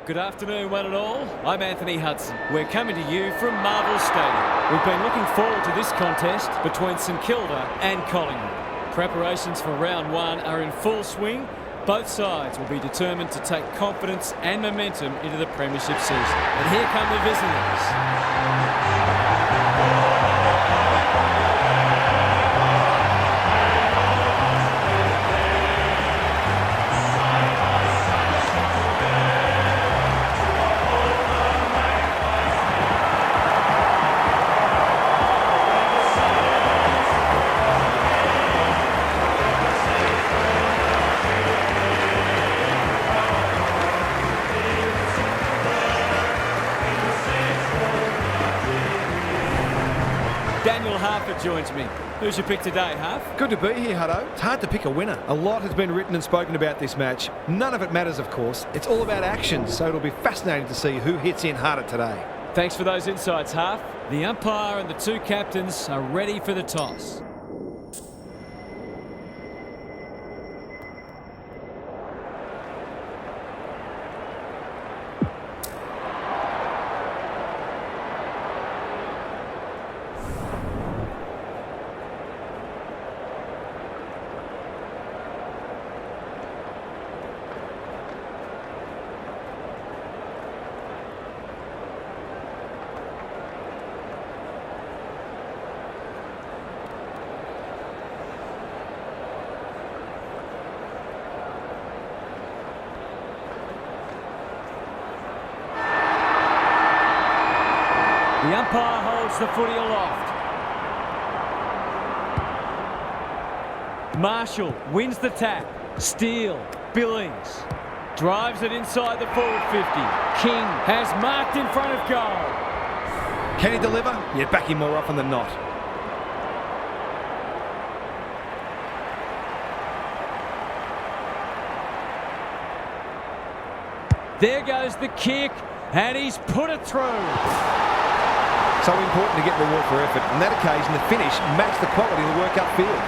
Good afternoon, one and all. I'm Anthony Hudson. We're coming to you from Marvel Stadium. We've been looking forward to this contest between St Kilda and Collingwood. Preparations for round one are in full swing. Both sides will be determined to take confidence and momentum into the premiership season. And here come the visitors. Daniel Harper joins me. Who's your pick today, Harp? Good to be here, Hutto. It's hard to pick a winner. A lot has been written and spoken about this match. None of it matters, of course. It's all about action, so it'll be fascinating to see who hits in harder today. Thanks for those insights, Harp. The umpire and the two captains are ready for the toss. The umpire holds the footy aloft. Marshall wins the tap. Steele, Billings, drives it inside the forward 50. King has marked in front of goal. Can he deliver? Yeah, back him more often than not. There goes the kick, and he's put it through. So important to get reward for effort. On that occasion, the finish matched the quality of the work upfield.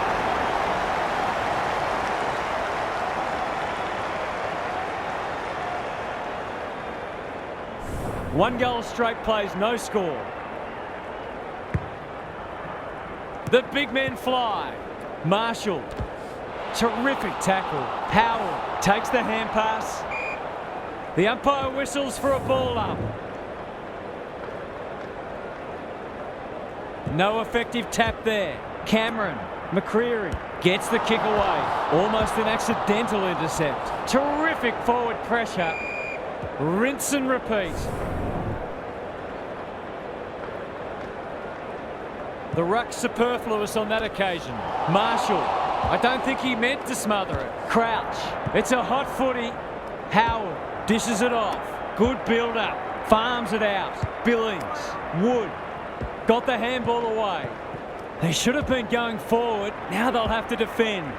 One goal straight plays, no score. The big men fly. Marshall, terrific tackle. Howell takes the hand pass. The umpire whistles for a ball up. No effective tap there. Cameron, McCreery gets the kick away. Almost an accidental intercept. Terrific forward pressure. Rinse and repeat. The ruck's superfluous on that occasion. Marshall, I don't think he meant to smother it. Crouch, it's a hot footy. Howard dishes it off. Good build-up. Farms it out. Billings, Wood. Got the handball away. They should have been going forward. Now they'll have to defend.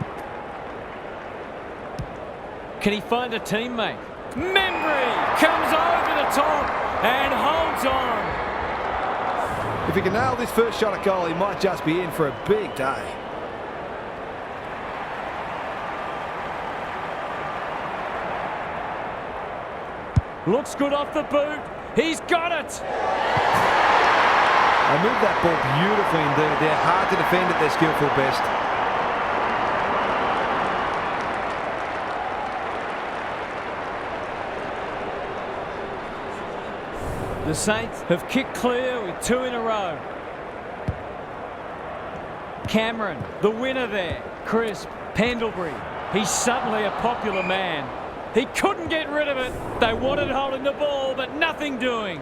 Can he find a teammate? Membry comes over the top and holds on. If he can nail this first shot at goal, he might just be in for a big day. Looks good off the boot. He's got it. They moved that ball beautifully indeed. They're hard to defend at their skillful best. The Saints have kicked clear with two in a row. Cameron, the winner there. Crisp, Pendlebury. He's suddenly a popular man. He couldn't get rid of it. They wanted holding the ball, but nothing doing.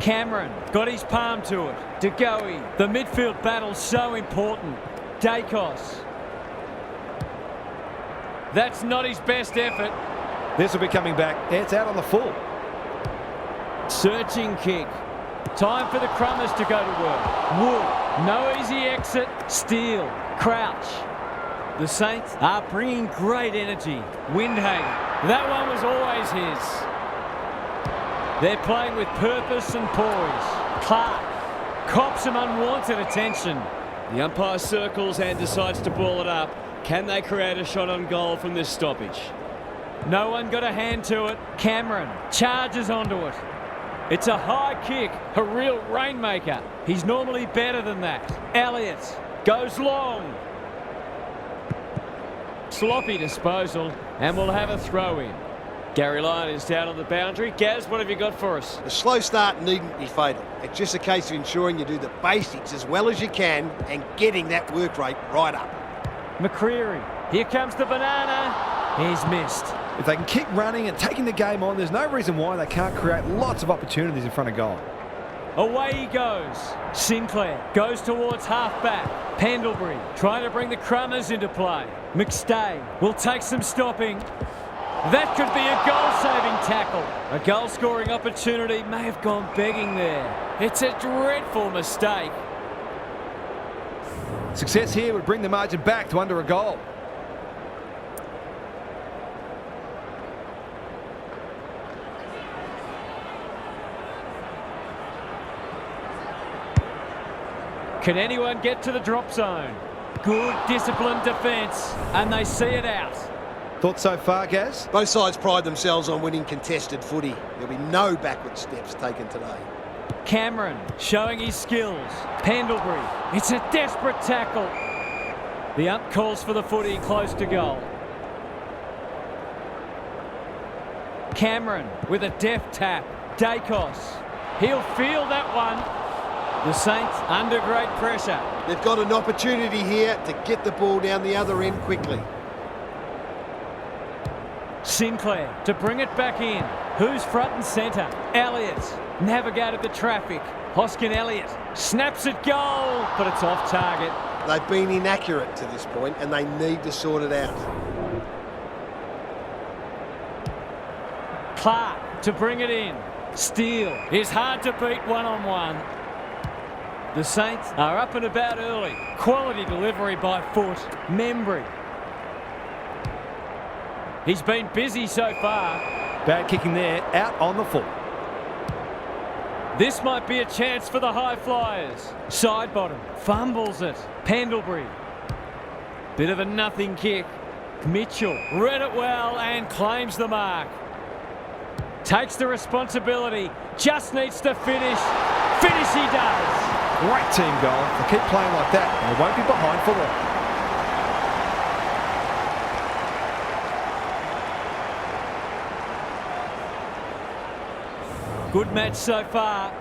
Cameron got his palm to it. De Goey, the midfield battle's so important. Dacos. That's not his best effort. This will be coming back. It's out on the full. Searching kick. Time for the Crummers to go to work. Wood, no easy exit. Steele, Crouch. The Saints are bringing great energy. Windhager, that one was always his. They're playing with purpose and poise. Clark cops some unwanted attention. The umpire circles and decides to ball it up. Can they create a shot on goal from this stoppage? No one got a hand to it. Cameron charges onto it. It's a high kick, a real rainmaker. He's normally better than that. Elliott goes long. Sloppy disposal, and we'll have a throw in. Gary Lyon is down on the boundary. Gaz, what have you got for us? The slow start needn't be fatal. It's just a case of ensuring you do the basics as well as you can and getting that work rate right up. McCreary, here comes the banana. He's missed. If they can keep running and taking the game on, there's no reason why they can't create lots of opportunities in front of goal. Away he goes. Sinclair goes towards half-back. Pendlebury trying to bring the Crummers into play. McStay will take some stopping. That could be a goal-saving tackle. A goal-scoring opportunity may have gone begging there. It's a dreadful mistake. Success here would bring the margin back to under a goal. Can anyone get to the drop zone? Good disciplined defence, and they see it out. Thoughts so far, Gaz? Both sides pride themselves on winning contested footy. There'll be no backward steps taken today. Cameron showing his skills. Pendlebury, it's a desperate tackle. The ump calls for the footy close to goal. Cameron with a deft tap. Dacos, he'll feel that one. The Saints under great pressure. They've got an opportunity here to get the ball down the other end quickly. Sinclair to bring it back in. Who's front and centre? Elliott navigated the traffic. Hoskin Elliott snaps at goal, but it's off target. They've been inaccurate to this point and they need to sort it out. Clark to bring it in. Steele is hard to beat one-on-one. The Saints are up and about early. Quality delivery by foot. Membry. He's been busy so far. Bad kicking there, out on the full. This might be a chance for the high flyers. Side bottom, fumbles it. Pendlebury. Bit of a nothing kick. Mitchell read it well and claims the mark. Takes the responsibility, just needs to finish. Finish he does. Great team goal. They keep playing like that and they won't be behind for long. Good match so far.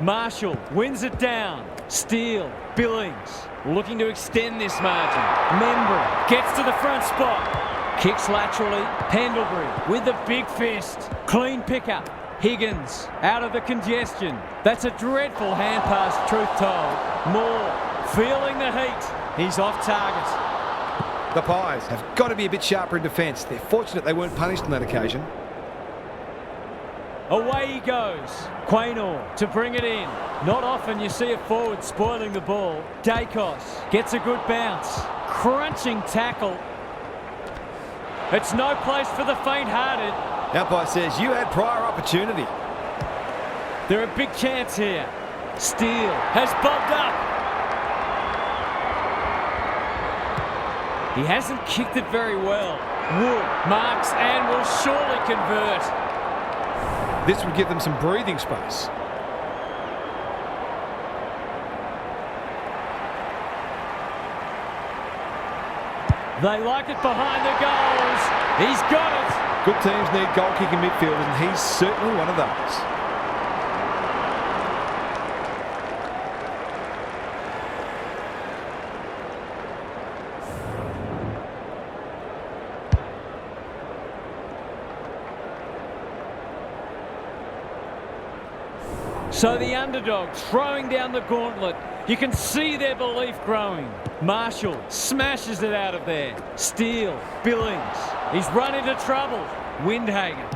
Marshall wins it down. Steele, Billings looking to extend this margin. Membry gets to the front spot. Kicks laterally. Pendlebury with the big fist. Clean pickup. Higgins out of the congestion. That's a dreadful hand pass, truth told. Moore feeling the heat. He's off target. The Pies have got to be a bit sharper in defence. They're fortunate they weren't punished on that occasion. Away he goes. Quaynor to bring it in. Not often you see a forward spoiling the ball. Dacos gets a good bounce. Crunching tackle. It's no place for the faint-hearted. Umpire says you had prior opportunity. They're a big chance here. Steele has bobbed up. He hasn't kicked it very well. Wood marks and will surely convert. This would give them some breathing space. They like it behind the goals. He's got it. Good teams need goal-kicking midfielders, and he's certainly one of those. So the underdog throwing down the gauntlet. You can see their belief growing. Marshall smashes it out of there. Steele, Billings. He's run into trouble. Windhagen.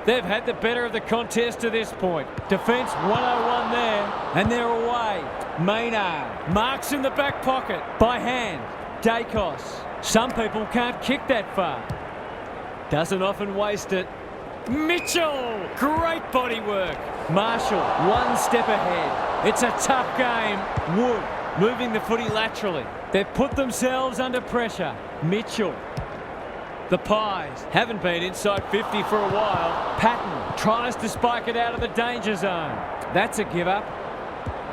They've had the better of the contest to this point. Defence 101 there, and they're away. Maynard marks in the back pocket by hand. Dacos. Some people can't kick that far. Doesn't often waste it. Mitchell! Great body work. Marshall, one step ahead. It's a tough game. Wood moving the footy laterally. They've put themselves under pressure. Mitchell. The Pies haven't been inside 50 for a while. Patton tries to spike it out of the danger zone. That's a give up.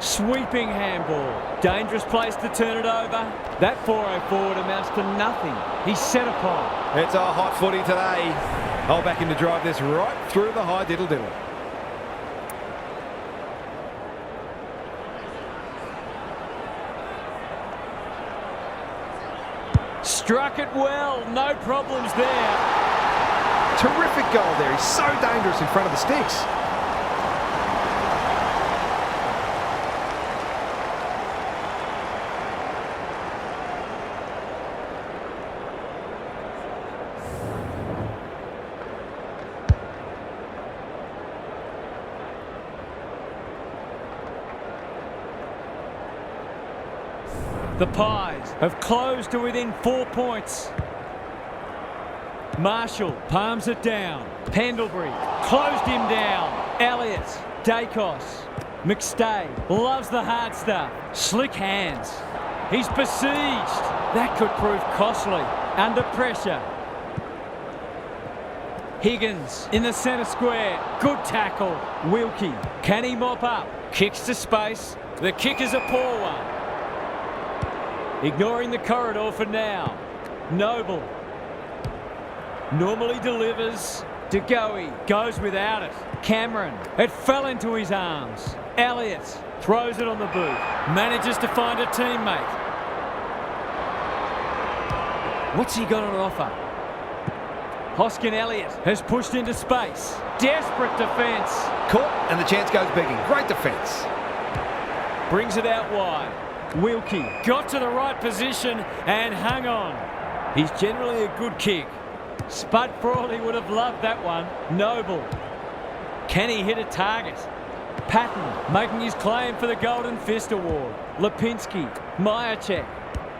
Sweeping handball. Dangerous place to turn it over. That 4-0 forward amounts to nothing. He's set upon. It's a hot footy today. I'll back him to drive this right through the high diddle-diddle. Struck it well. No problems there. Terrific goal there. He's so dangerous in front of the sticks. The Pies have closed to within 4 points. Marshall palms it down. Pendlebury closed him down. Elliott, Dacos, McStay loves the hard stuff. Slick hands. He's besieged. That could prove costly. Under pressure. Higgins in the centre square. Good tackle. Wilkie. Can he mop up? Kicks to space. The kick is a poor one. Ignoring the corridor for now. Noble. Normally delivers. DeGoey goes without it. Cameron. It fell into his arms. Elliott throws it on the boot. Manages to find a teammate. What's he got on offer? Hoskin Elliott has pushed into space. Desperate defence. Caught and the chance goes begging. Great defence. Brings it out wide. Wilkie got to the right position and hung on. He's generally a good kick. Spud Frawley would have loved that one. Noble. Can he hit a target? Patton making his claim for the Golden Fist Award. Lipinski. Myercheck.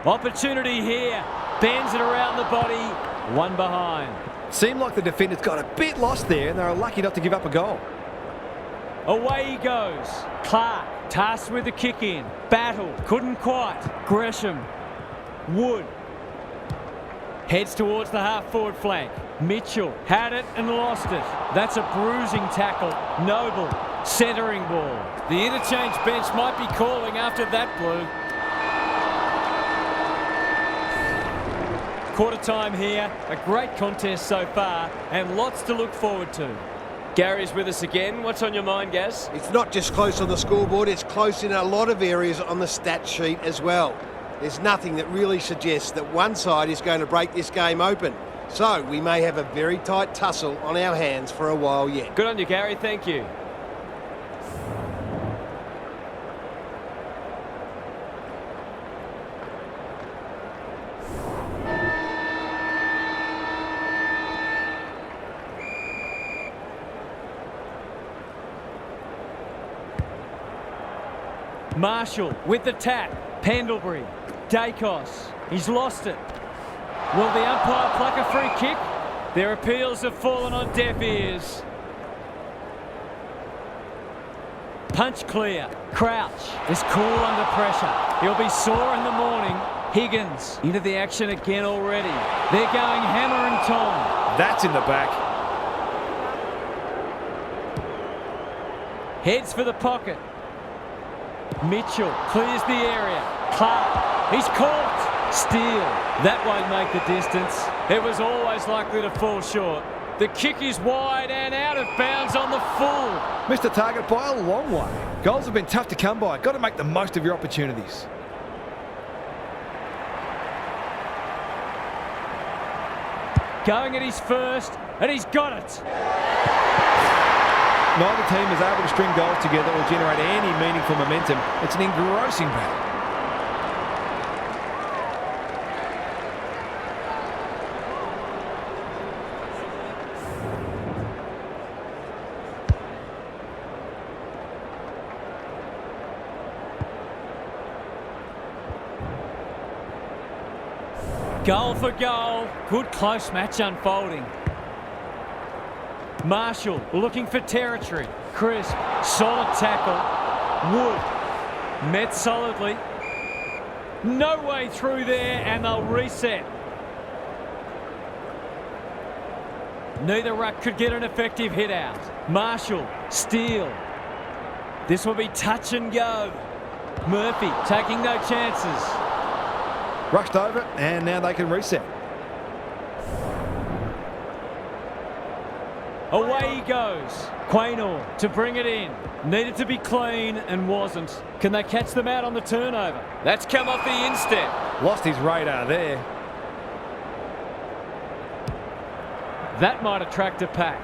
Opportunity here. Bends it around the body. One behind. Seemed like the defenders got a bit lost there and they were lucky not to give up a goal. Away he goes. Clark tasked with the kick in. Battle. Couldn't quite. Gresham. Wood. Heads towards the half-forward flank. Mitchell had it and lost it. That's a bruising tackle. Noble. Centering ball. The interchange bench might be calling after that blue. Quarter time here. A great contest so far and lots to look forward to. Gary's with us again. What's on your mind, Gaz? It's not just close on the scoreboard, it's close in a lot of areas on the stat sheet as well. There's nothing that really suggests that one side is going to break this game open. So we may have a very tight tussle on our hands for a while yet. Good on you, Gary. Thank you. Marshall with the tap. Pendlebury. Dacos. He's lost it. Will the umpire pluck a free kick? Their appeals have fallen on deaf ears. Punch clear. Crouch is cool under pressure. He'll be sore in the morning. Higgins into the action again already. They're going hammer and tong. That's in the back. Heads for the pocket. Mitchell clears the area. Clark, he's caught. Steele, that won't make the distance. It was always likely to fall short. The kick is wide and out of bounds on the full. Missed the target by a long way. Goals have been tough to come by. Got to make the most of your opportunities. Going at his first, and he's got it. Neither team is able to string goals together or generate any meaningful momentum. It's an engrossing battle. Goal for goal. Good close match unfolding. Marshall looking for territory. Crisp, solid tackle. Wood met solidly. No way through there, and they'll reset. Neither ruck could get an effective hit out. Marshall, steal. This will be touch and go. Murphy taking no chances. Rushed over it, and now they can reset. Away he goes. Quaynor to bring it in. Needed to be clean and wasn't. Can they catch them out on the turnover? That's come off the instep. Lost his radar there. That might attract a pack.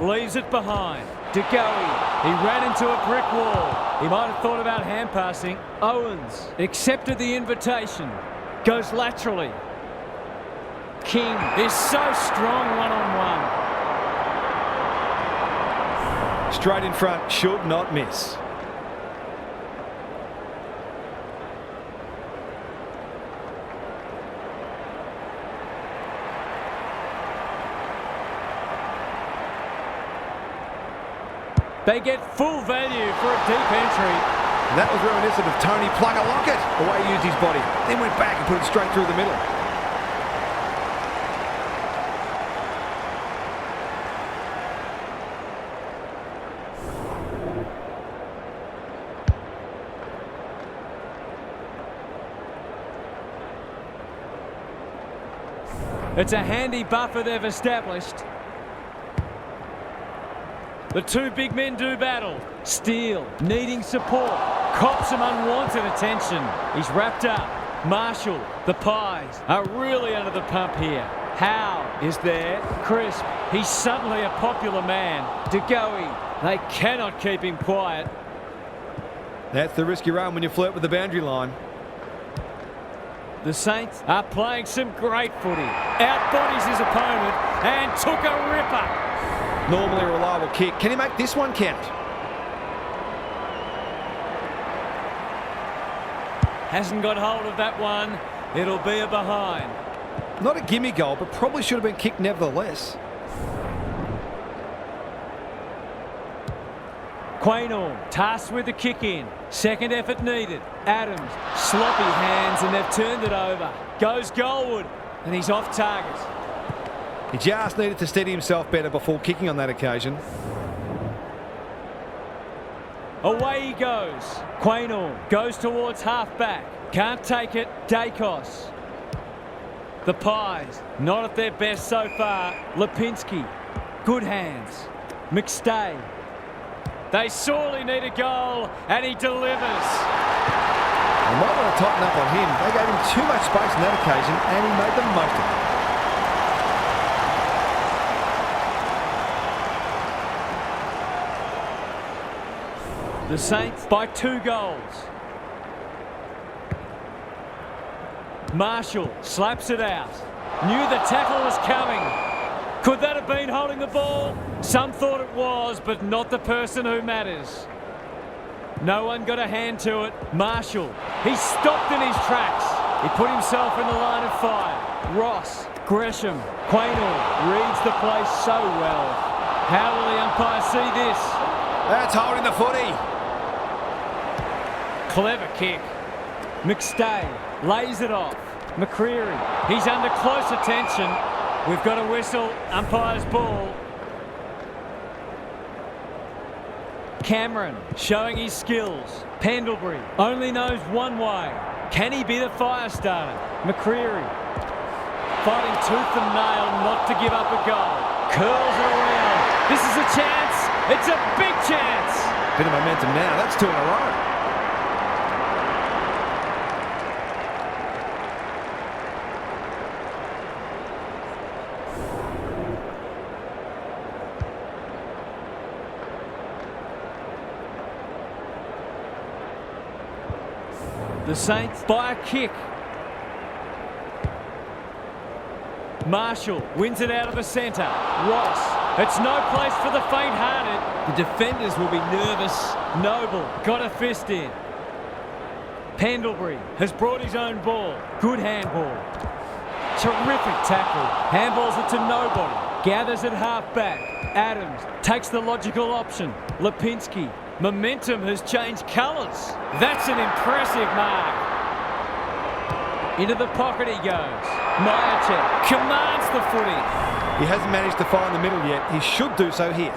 Leaves it behind. DeGoey. He ran into a brick wall. He might have thought about hand passing. Owens accepted the invitation. Goes laterally. King is so strong one-on-one. Straight in front, should not miss. They get full value for a deep entry. And that was reminiscent of Tony Plugger-Lockett, the way he used his body. Then went back and put it straight through the middle. It's a handy buffer they've established. The two big men do battle. Steele needing support. Cops some unwanted attention. He's wrapped up. Marshall, the Pies are really under the pump here. Howe is there. Crisp, he's suddenly a popular man. DeGoey, they cannot keep him quiet. That's the risky run when you flirt with the boundary line. The Saints are playing some great footy. Outbodies his opponent and took a ripper. Normally a reliable kick. Can he make this one count? Hasn't got hold of that one. It'll be a behind. Not a gimme goal, but probably should have been kicked nevertheless. Quaynor tasked with the kick in. Second effort needed. Adams, sloppy hands, and they've turned it over. Goes Goldwood, and he's off target. He just needed to steady himself better before kicking on that occasion. Away he goes. Quaynor goes towards half-back. Can't take it. Dacos. The Pies, not at their best so far. Lipinski, good hands. McStay. They sorely need a goal, and he delivers. They might want to tighten up on him. They gave him too much space on that occasion, and he made the most of it. The Saints by 2 goals. Marshall slaps it out. Knew the tackle was coming. Could that have been holding the ball? Some thought it was, but not the person who matters. No one got a hand to it. Marshall, he stopped in his tracks. He put himself in the line of fire. Ross, Gresham, Quaynor reads the place so well. How will the umpire see this? That's holding the footy. Clever kick. McStay lays it off. McCreary, he's under close attention. We've got a whistle. Umpire's ball. Cameron showing his skills. Pendlebury only knows one way. Can he be the fire starter? McCreary fighting tooth and nail not to give up a goal. Curls it around. This is a chance. It's a big chance. Bit of momentum now. That's 2 in a row. The Saints by a kick. Marshall wins it out of the centre. Ross, it's no place for the faint-hearted. The defenders will be nervous. Noble got a fist in. Pendlebury has brought his own ball. Good handball. Terrific tackle. Handballs it to nobody. Gathers at half-back. Adams takes the logical option. Lipinski. Momentum has changed colours. That's an impressive mark. Into the pocket he goes. Myercheck commands the footy. He hasn't managed to find the middle yet. He should do so here.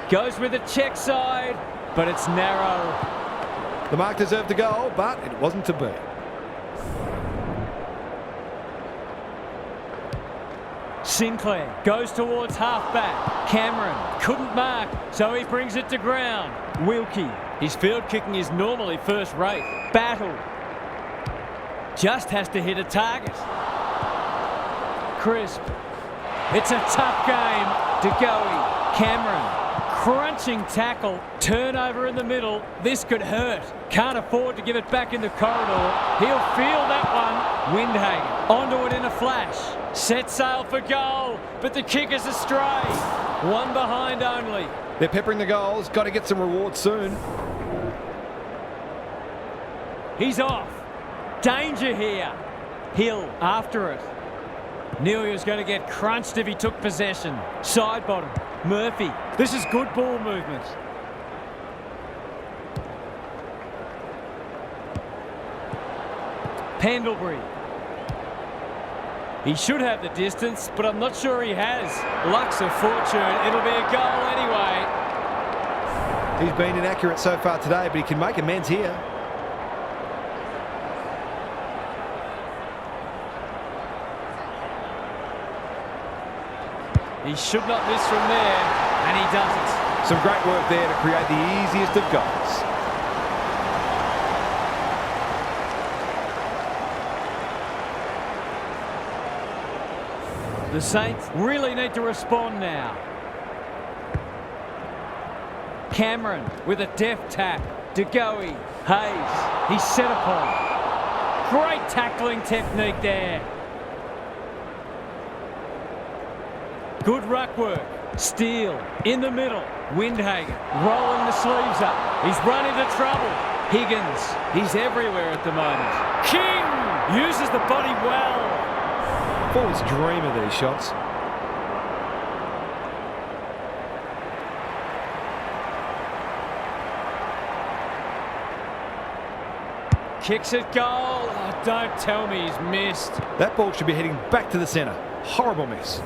Goes with the check side, but it's narrow. The mark deserved a goal, but it wasn't to be. Sinclair goes towards half-back. Cameron couldn't mark, so he brings it to ground. Wilkie, his field kicking is normally first-rate. Battle. Just has to hit a target. Crisp. It's a tough game. DeGoey. Cameron. Crunching tackle. Turnover in the middle. This could hurt. Can't afford to give it back in the corridor. He'll feel that one. Windhagen onto it in a flash. Set sail for goal, but the kick is astray. One behind only. They're peppering the goals. Got to get some rewards soon. He's off. Danger here. Hill after it. Nelia's going to get crunched if he took possession. Side bottom. Murphy. This is good ball movement. Pendlebury. He should have the distance, but I'm not sure he has. Luck's of fortune. It'll be a goal anyway. He's been inaccurate so far today, but he can make amends here. He should not miss from there, and he doesn't. Some great work there to create the easiest of goals. The Saints really need to respond now. Cameron with a deft tap. DeGoey. Hayes. He's set upon. Great tackling technique there. Good ruck work. Steele in the middle. Windhagen rolling the sleeves up. He's run into trouble. Higgins. He's everywhere at the moment. King uses the body well. Forwards dream of these shots. Kicks it goal. Oh, don't tell me he's missed. That ball should be heading back to the centre. Horrible miss.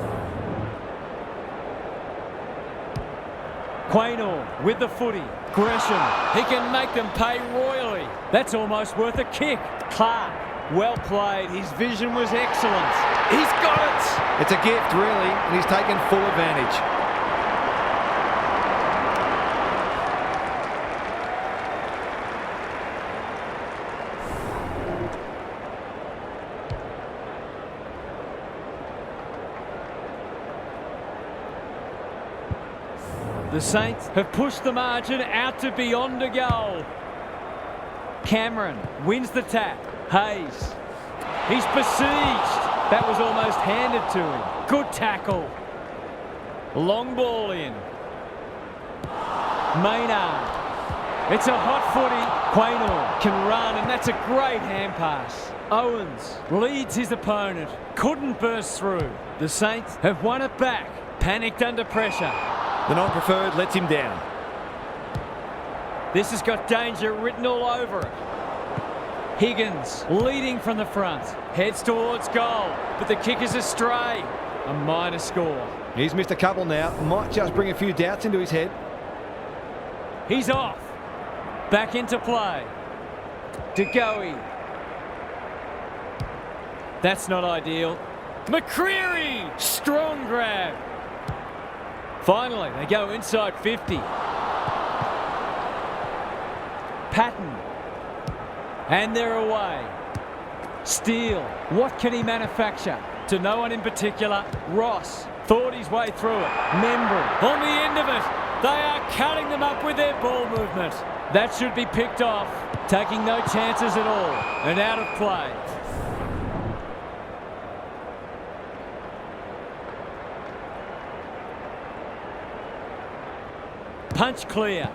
Quaynor with the footy. Gresham. He can make them pay royally. That's almost worth a kick. Clark. Well played. His vision was excellent. He's got it. It's a gift, really, and he's taken full advantage. The Saints have pushed the margin out to beyond a goal. Cameron wins the tap. Hayes. He's besieged. That was almost handed to him. Good tackle. Long ball in. Maynard. It's a hot footy. Quaynor can run, and that's a great hand pass. Owens leads his opponent. Couldn't burst through. The Saints have won it back. Panicked under pressure. The non-preferred lets him down. This has got danger written all over it. Higgins leading from the front. Heads towards goal, but the kick is astray. A minor score. He's missed a couple now. Might just bring a few doubts into his head. He's off. Back into play. DeGoey. That's not ideal. McCreary. Strong grab. Finally, they go inside 50. Patton. And they're away. Steele. What can he manufacture? To no one in particular. Ross thought his way through it. Membry on the end of it. They are cutting them up with their ball movement. That should be picked off. Taking no chances at all. And out of play. Punch clear.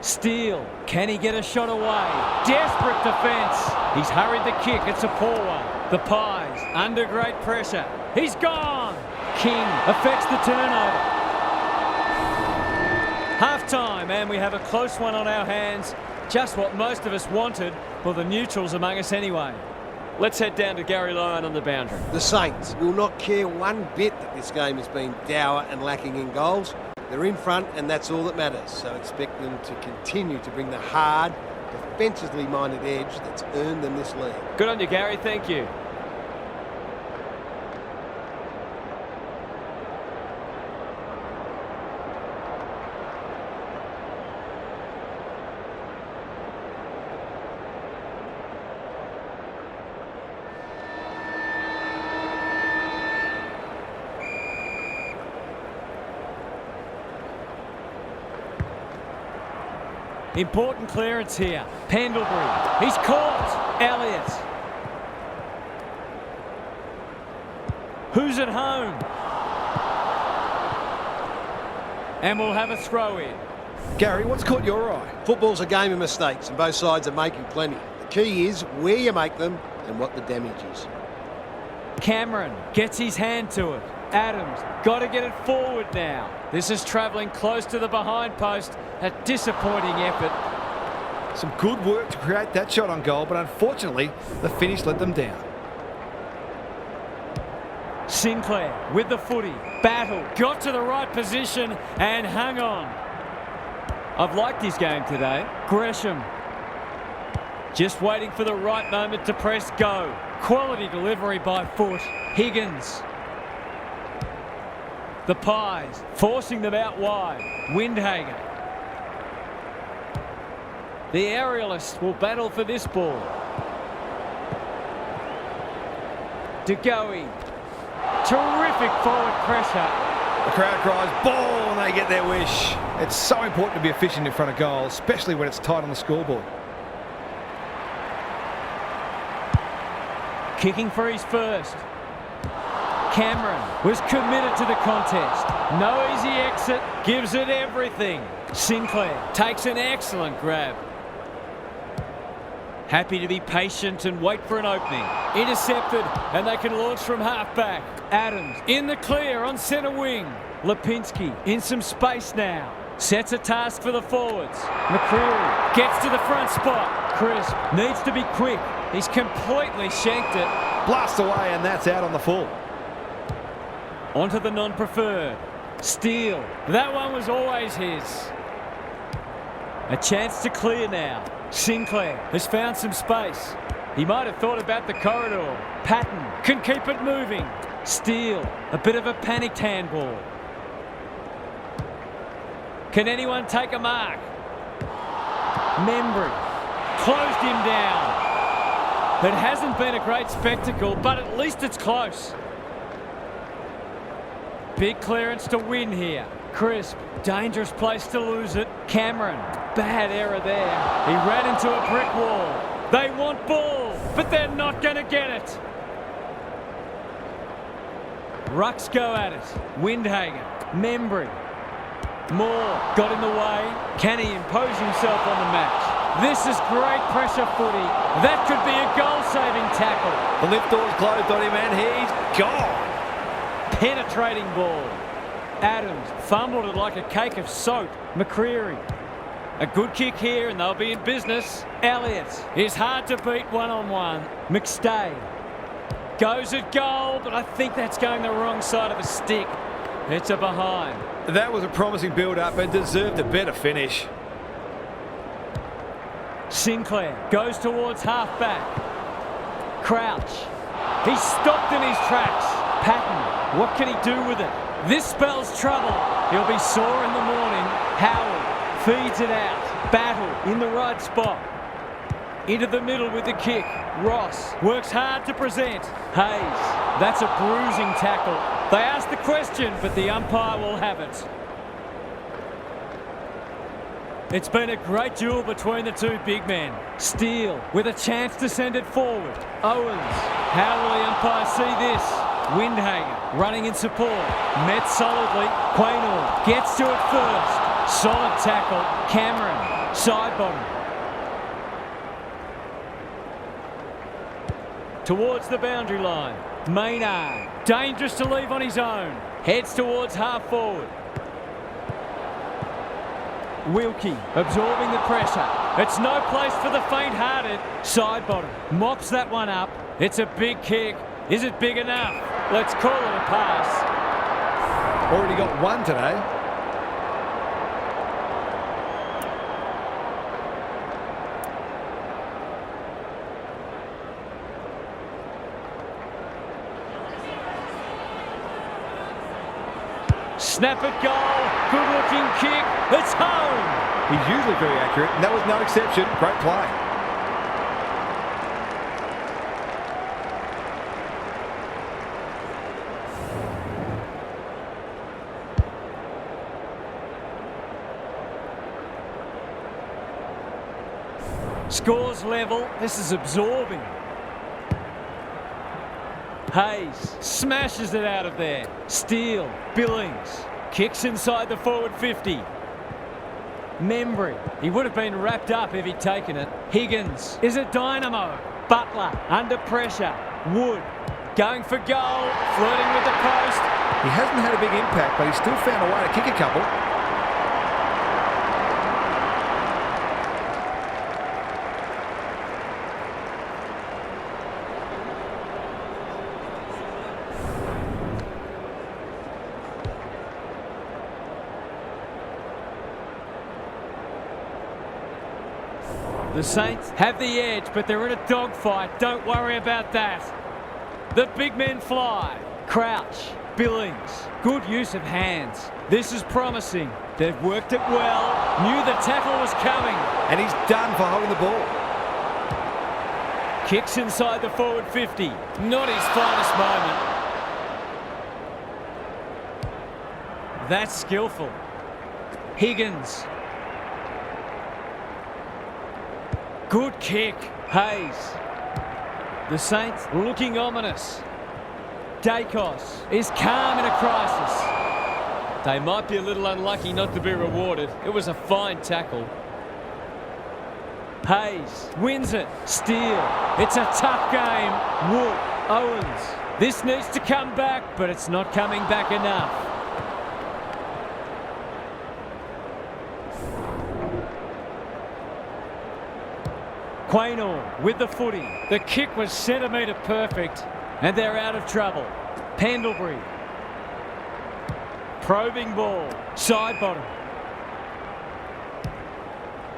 Steele. Can he get a shot away? Desperate defence. He's hurried the kick. It's a poor one. The Pies under great pressure. He's gone. King affects the turnover. Half-time, and we have a close one on our hands. Just what most of us wanted, well, the neutrals among us anyway. Let's head down to Gary Lyon on the boundary. The Saints will not care one bit that this game has been dour and lacking in goals. They're in front, and that's all that matters. So expect them to continue to bring the hard, defensively minded edge that's earned them this lead. Good on you, Gary. Thank you. Important clearance here. Pendlebury. He's caught. Elliott. Who's at home? And we'll have a throw in. Gary, what's caught your eye? Football's a game of mistakes, and both sides are making plenty. The key is where you make them and what the damage is. Cameron gets his hand to it. Adams got to get it forward now. This is travelling close to the behind post. A disappointing effort. Some good work to create that shot on goal, but unfortunately, the finish let them down. Sinclair with the footy. Battle. Got to the right position and hung on. I've liked his game today. Gresham. Just waiting for the right moment to press go. Quality delivery by foot. Higgins. The Pies forcing them out wide. Windhager. The aerialists will battle for this ball. De Goey. Terrific forward pressure. The crowd cries ball and they get their wish. It's so important to be efficient in front of goal, especially when it's tight on the scoreboard. Kicking for his first. Cameron was committed to the contest. No easy exit, gives it everything. Sinclair takes an excellent grab. Happy to be patient and wait for an opening. Intercepted, and they can launch from half-back. Adams in the clear on centre wing. Lipinski in some space now. Sets a task for the forwards. McCreary gets to the front spot. Crisp needs to be quick. He's completely shanked it. Blast away, and that's out on the full. Onto the non-preferred. Steele. That one was always his. A chance to clear now. Sinclair has found some space. He might have thought about the corridor. Patton can keep it moving. Steele, a bit of a panicked handball. Can anyone take a mark? Membry closed him down. It hasn't been a great spectacle, but at least it's close. Big clearance to win here. Crisp, dangerous place to lose it. Cameron, bad error there. He ran into a brick wall. They want ball, but they're not going to get it. Rucks go at it. Windhager, Membry. Moore got in the way. Can he impose himself on the match? This is great pressure footy. That could be a goal-saving tackle. The lift door's closed on him and he's gone. Penetrating ball. Adams fumbled it like a cake of soap. McCreary. A good kick here and they'll be in business. Elliott is hard to beat one-on-one. McStay goes at goal, but I think that's going the wrong side of the stick. It's a behind. That was a promising build-up and deserved a better finish. Sinclair goes towards half-back. Crouch. He's stopped in his tracks. Patton, what can he do with it? This spells trouble. He'll be sore in the morning. Howard feeds it out. Battle in the right spot. Into the middle with the kick. Ross works hard to present. Hayes, that's a bruising tackle. They ask the question, but the umpire will have it. It's been a great duel between the two big men. Steele with a chance to send it forward. Owens, how will the umpire see this? Windhager running in support. Met solidly. Quaynor gets to it first. Solid tackle. Cameron, side bottom. Towards the boundary line. Maynard, dangerous to leave on his own. Heads towards half forward. Wilkie absorbing the pressure. It's no place for the faint-hearted. Side bottom. Mops that one up. It's a big kick. Is it big enough? Let's call it a pass. Already got one today. Snap it goal. Good-looking kick. It's home. He's usually very accurate, and that was no exception. Great play. Scores level. This is absorbing. Hayes smashes it out of there. Steele. Billings. Kicks inside the forward 50. Membry. He would have been wrapped up if he'd taken it. Higgins is a dynamo. Butler under pressure. Wood going for goal. Flirting with the post. He hasn't had a big impact, but he's still found a way to kick a couple. The Saints have the edge, but they're in a dogfight. Don't worry about that. The big men fly. Crouch. Billings. Good use of hands. This is promising. They've worked it well. Knew the tackle was coming. And he's done for holding the ball. Kicks inside the forward 50. Not his finest moment. That's skillful. Higgins. Good kick. Hayes. The Saints looking ominous. Dacos is calm in a crisis. They might be a little unlucky not to be rewarded. It was a fine tackle. Hayes wins it. Steele. It's a tough game. Wood. Owens. This needs to come back, but it's not coming back enough. Quaynor with the footy. The kick was centimetre perfect, and they're out of trouble. Pendlebury. Probing ball. Side bottom.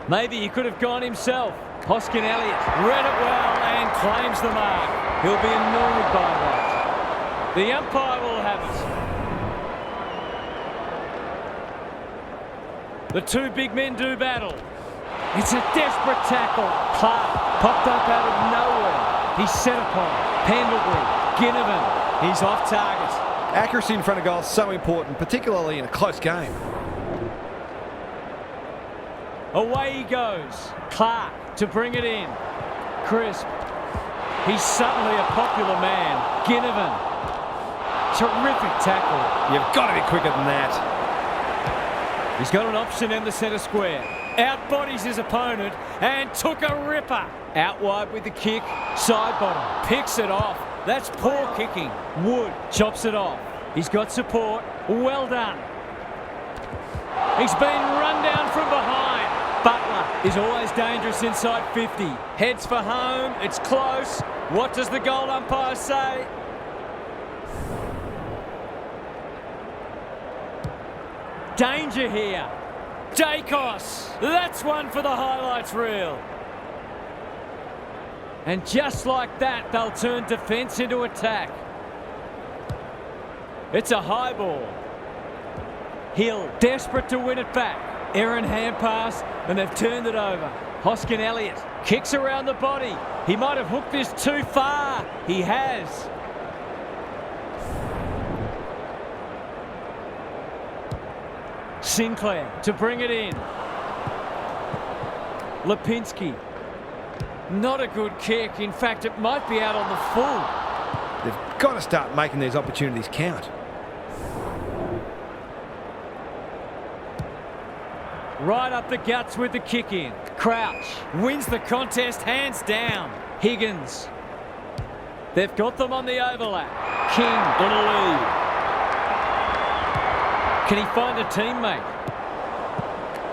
Maybe he could have gone himself. Hoskin Elliott read it well and claims the mark. He'll be annoyed by that. The umpire will have it. The two big men do battle. It's a desperate tackle. Clark popped up out of nowhere. He's set upon. Pendlebury. Ginnivan. He's off target. Accuracy in front of goal is so important, particularly in a close game. Away he goes. Clark to bring it in. Crisp. He's suddenly a popular man. Ginnivan. Terrific tackle. You've got to be quicker than that. He's got an option in the centre square. Outbodies his opponent and took a ripper. Out wide with the kick. Side bottom. Picks it off. That's poor kicking. Wood chops it off. He's got support. Well done. He's been run down from behind. Butler is always dangerous inside 50. Heads for home. It's close. What does the goal umpire say? Danger here. Dacos. That's one for the highlights reel. And just like that, they'll turn defence into attack. It's a high ball. Hill, desperate to win it back. Errant hand pass, and they've turned it over. Hoskin Elliott kicks around the body. He might have hooked this too far. He has. Sinclair to bring it in. Lipinski. Not a good kick. In fact, it might be out on the full. They've got to start making these opportunities count. Right up the guts with the kick in. Crouch wins the contest hands down. Higgins. They've got them on the overlap. King on a lead. Can he find a teammate?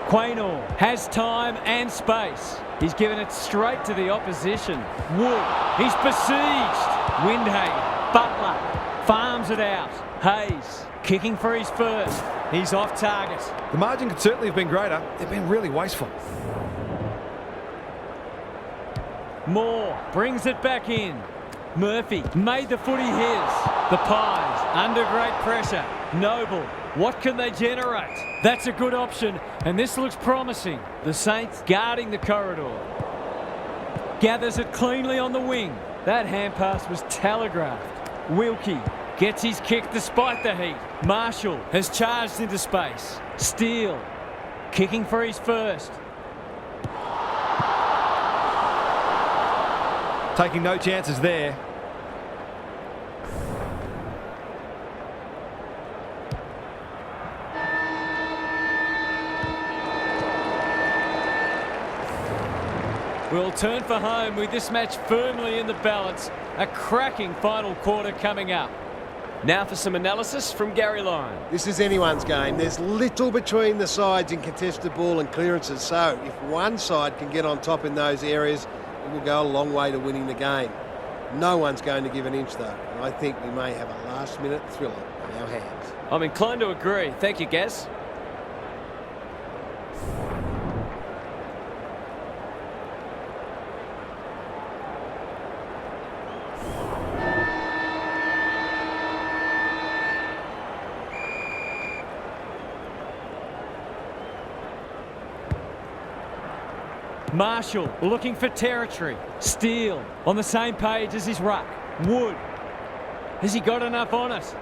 Quaynor has time and space. He's given it straight to the opposition. Wood, he's besieged. Windhagen, Butler, farms it out. Hayes, kicking for his first. He's off target. The margin could certainly have been greater. They've been really wasteful. Moore brings it back in. Murphy made the footy his. The Pies under great pressure. Noble, what can they generate? That's a good option, and this looks promising. The Saints guarding the corridor. Gathers it cleanly on the wing. That hand pass was telegraphed. Wilkie gets his kick despite the heat. Marshall has charged into space. Steele kicking for his first. Taking no chances there. We'll turn for home with this match firmly in the balance. A cracking final quarter coming up. Now for some analysis from Gary Lyon. This is anyone's game. There's little between the sides in contested ball and clearances, so if one side can get on top in those areas, it will go a long way to winning the game. No one's going to give an inch, though. And I think we may have a last-minute thriller on our hands. I'm inclined to agree. Thank you, Gaz. Marshall looking for territory. Steele on the same page as his ruck. Wood. Has he got enough on it?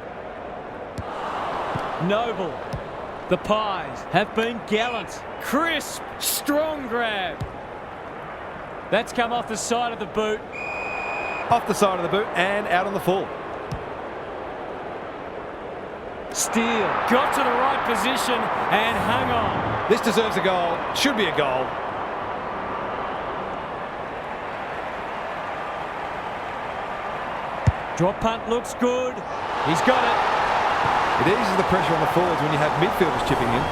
Noble. The Pies have been gallant. Crisp. Strong grab. That's come off the side of the boot. Off the side of the boot and out on the full. Steele got to the right position and hung on. This deserves a goal. Should be a goal. Drop punt looks good. He's got it. It eases the pressure on the forwards when you have midfielders chipping in.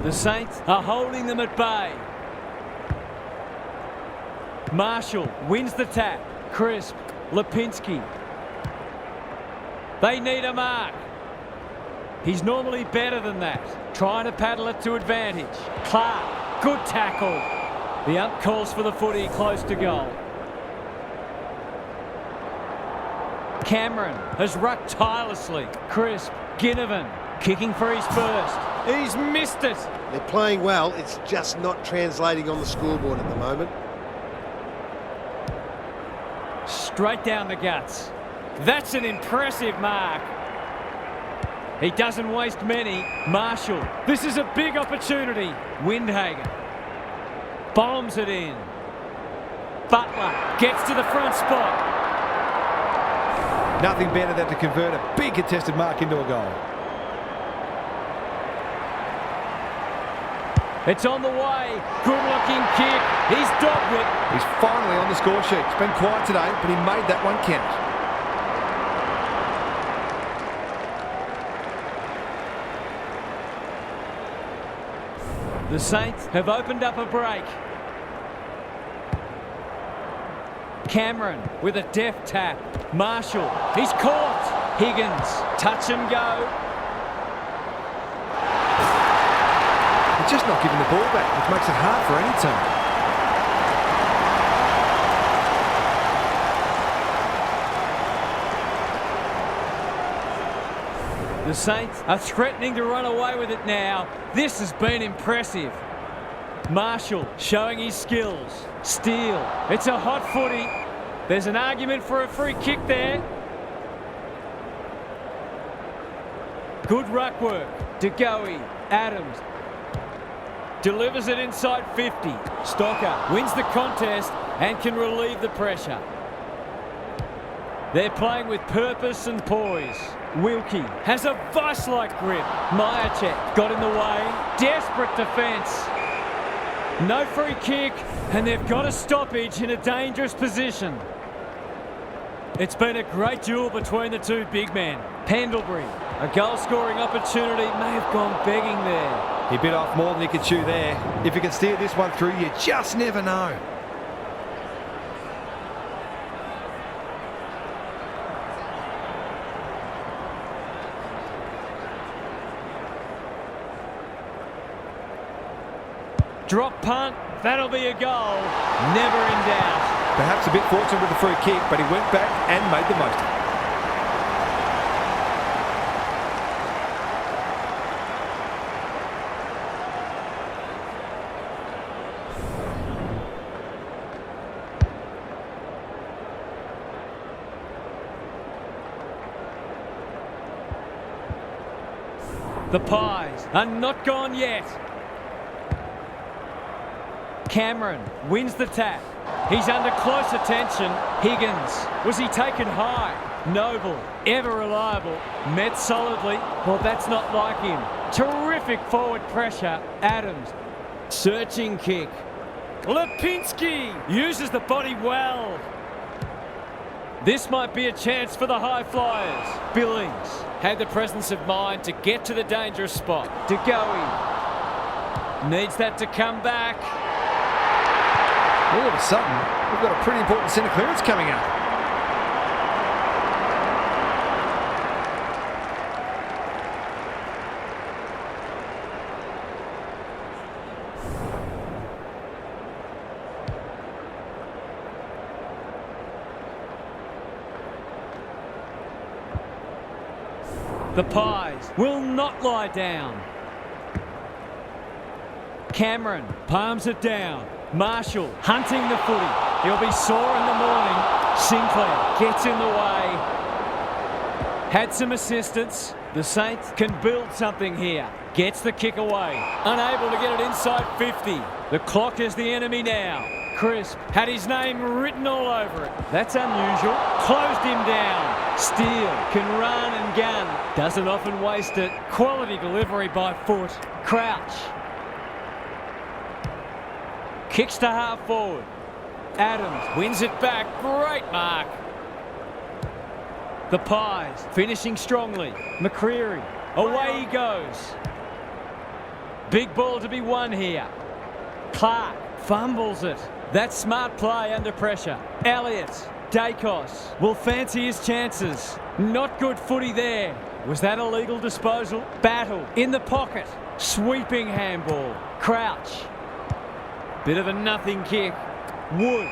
The Saints are holding them at bay. Marshall wins the tap. Crisp. Lipinski. They need a mark. He's normally better than that. Trying to paddle it to advantage. Clark, good tackle. The ump calls for the footy close to goal. Cameron has rucked tirelessly. Crisp, Ginnivan, kicking for his first. He's missed it. They're playing well, it's just not translating on the scoreboard at the moment. Straight down the guts. That's an impressive mark. He doesn't waste many. Marshall, this is a big opportunity. Windhagen bombs it in. Butler gets to the front spot. Nothing better than to convert a big contested mark into a goal. It's on the way. Good-looking kick. He's dogged it. He's finally on the score sheet. It's been quiet today, but he made that one count. The Saints have opened up a break. Cameron with a deft tap. Marshall, he's caught. Higgins, touch and go. They're just not giving the ball back, which makes it hard for any team. The Saints are threatening to run away with it now. This has been impressive. Marshall showing his skills. Steele, it's a hot footy. There's an argument for a free kick there. Good ruck work. DeGoey, Adams. Delivers it inside 50. Stocker wins the contest and can relieve the pressure. They're playing with purpose and poise. Wilkie has a vice-like grip. Myercheck got in the way. Desperate defence. No free kick, and they've got a stoppage in a dangerous position. It's been a great duel between the two big men. Pendlebury, a goal-scoring opportunity, may have gone begging there. He bit off more than he could chew there. If he can steer this one through, you just never know. Drop punt, that'll be a goal. Never in doubt. Perhaps a bit fortunate with the free kick, but he went back and made the most of it. The Pies are not gone yet. Cameron wins the tap. He's under close attention. Higgins, was he taken high? Noble, ever reliable, met solidly. Well, that's not like him. Terrific forward pressure. Adams, searching kick. Lipinski uses the body well. This might be a chance for the high flyers. Billings had the presence of mind to get to the dangerous spot. DeGoey needs that to come back. All of a sudden, we've got a pretty important centre clearance coming up. The Pies will not lie down. Cameron palms it down. Marshall hunting the footy. He'll be sore in the morning. Sinclair gets in the way. Had some assistance. The Saints can build something here. Gets the kick away. Unable to get it inside 50. The clock is the enemy now. Crisp had his name written all over it. That's unusual. Closed him down. Steele can run and gun. Doesn't often waste it. Quality delivery by foot. Crouch. Kicks to half forward. Adams wins it back. Great mark. The Pies finishing strongly. McCreary. Away he goes. Big ball to be won here. Clark fumbles it. That's smart play under pressure. Elliott. Dacos will fancy his chances. Not good footy there. Was that a legal disposal? Battle in the pocket. Sweeping handball. Crouch. Bit of a nothing kick. Wood.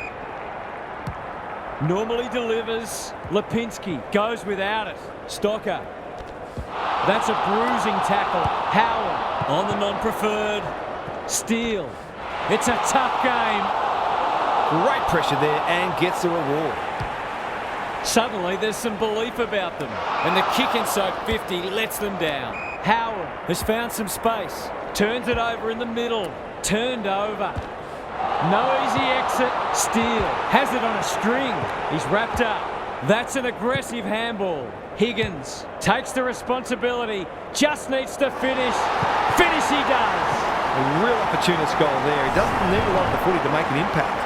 Normally delivers. Lipinski goes without it. Stocker. That's a bruising tackle. Howard on the non-preferred. Steele. It's a tough game. Great pressure there and gets the reward. Suddenly there's some belief about them. And the kick inside 50 lets them down. Howard has found some space. Turns it over in the middle. Turned over. No easy exit. Steele has it on a string. He's wrapped up. That's an aggressive handball. Higgins takes the responsibility. Just needs to finish. Finish he does. A real opportunist goal there. He doesn't need a lot of the footy to make an impact.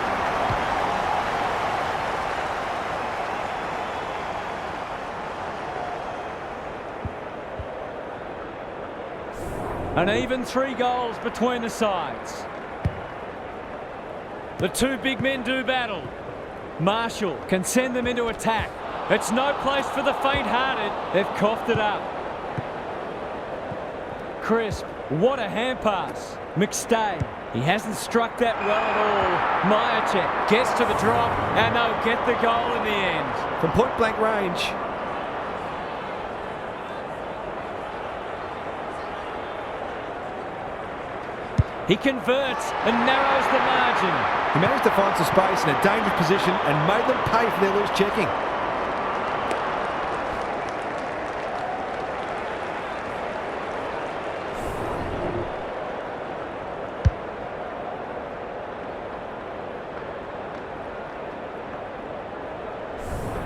An even 3 goals between the sides. The two big men do battle. Marshall can send them into attack. It's no place for the faint-hearted. They've coughed it up. Crisp, what a hand pass. McStay, he hasn't struck that well at all. Myercheck gets to the drop and they'll get the goal in the end. From point-blank range. He converts and narrows the margin. He managed to find some space in a dangerous position and made them pay for their loose checking.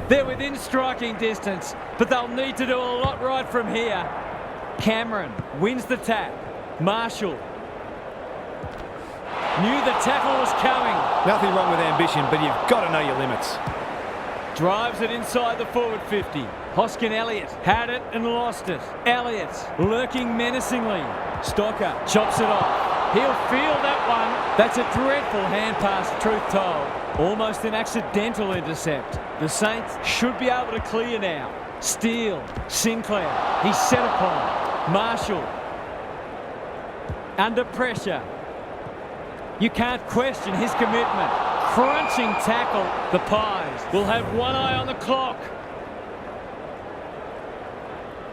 They're within striking distance, but they'll need to do a lot right from here. Cameron wins the tap. Marshall knew the tackle was coming. Nothing wrong with ambition, but you've got to know your limits. Drives it inside the forward 50. Hoskin Elliott had it and lost it. Elliott lurking menacingly. Stocker chops it off. He'll field that one. That's a dreadful hand pass, truth told. Almost an accidental intercept. The Saints should be able to clear now. Steele, Sinclair, he's set upon. Marshall, under pressure. You can't question his commitment. Crunching tackle. The Pies will have one eye on the clock.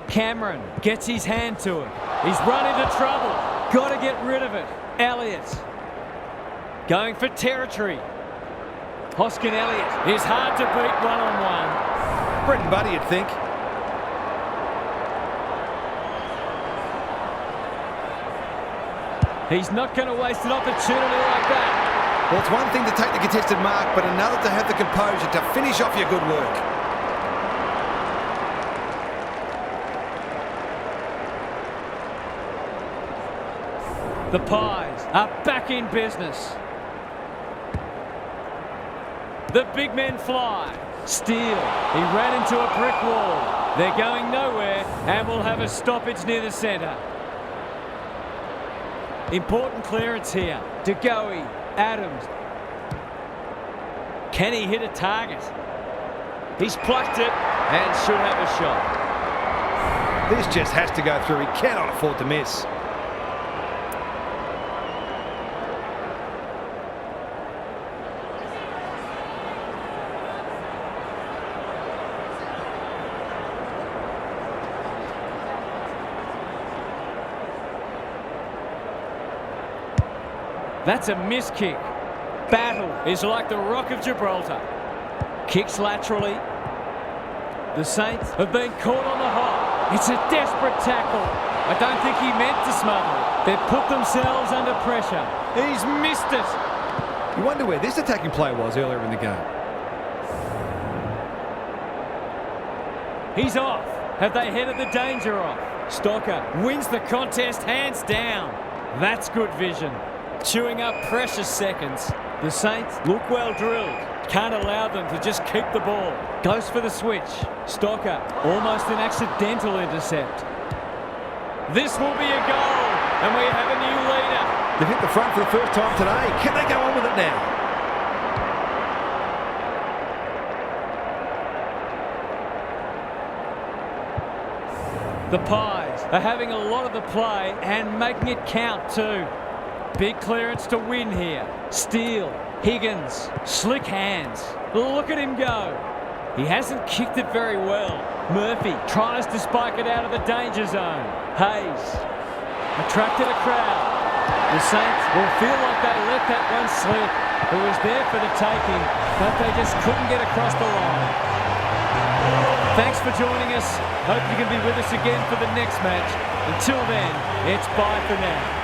Cameron gets his hand to it. He's run into trouble. Got to get rid of it. Elliott going for territory. Hoskin Elliott is hard to beat one-on-one. Bread and butter, you'd think. He's not going to waste an opportunity like that. Well, it's one thing to take the contested mark, but another to have the composure to finish off your good work. The Pies are back in business. The big men fly. Steele, he ran into a brick wall. They're going nowhere and will have a stoppage near the centre. Important clearance here. DeGoey, Adams. Can he hit a target? He's plucked it and should have a shot. This just has to go through. He cannot afford to miss. That's a miss kick. Battle is like the Rock of Gibraltar. Kicks laterally. The Saints have been caught on the hop. It's a desperate tackle. I don't think he meant to smother it. They've put themselves under pressure. He's missed it. You wonder where this attacking play was earlier in the game. He's off. Have they headed the danger off? Stocker wins the contest hands down. That's good vision. Chewing up precious seconds. The Saints look well drilled. Can't allow them to just keep the ball. Goes for the switch. Stocker, almost an accidental intercept. This will be a goal, and we have a new leader. They've hit the front for the first time today. Can they go on with it now? The Pies are having a lot of the play and making it count too. Big clearance to win here. Steele, Higgins, slick hands. Look at him go. He hasn't kicked it very well. Murphy tries to spike it out of the danger zone. Hayes attracted a crowd. The Saints will feel like they let that one slip. It was there for the taking, but they just couldn't get across the line. Thanks for joining us. Hope you can be with us again for the next match. Until then, it's bye for now.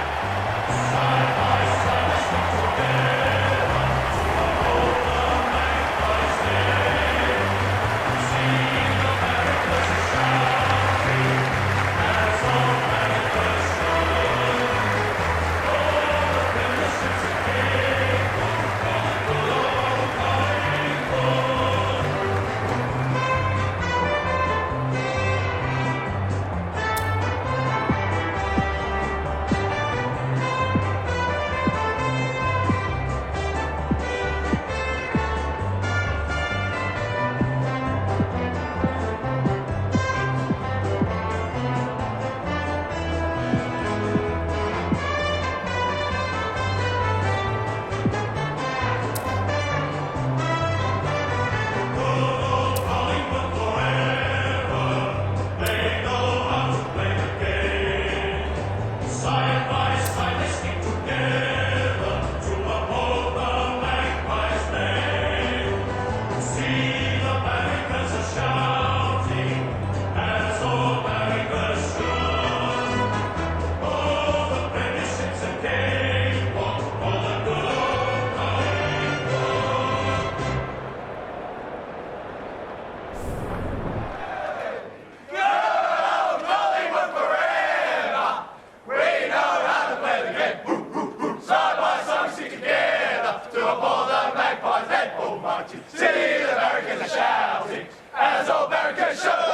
Education!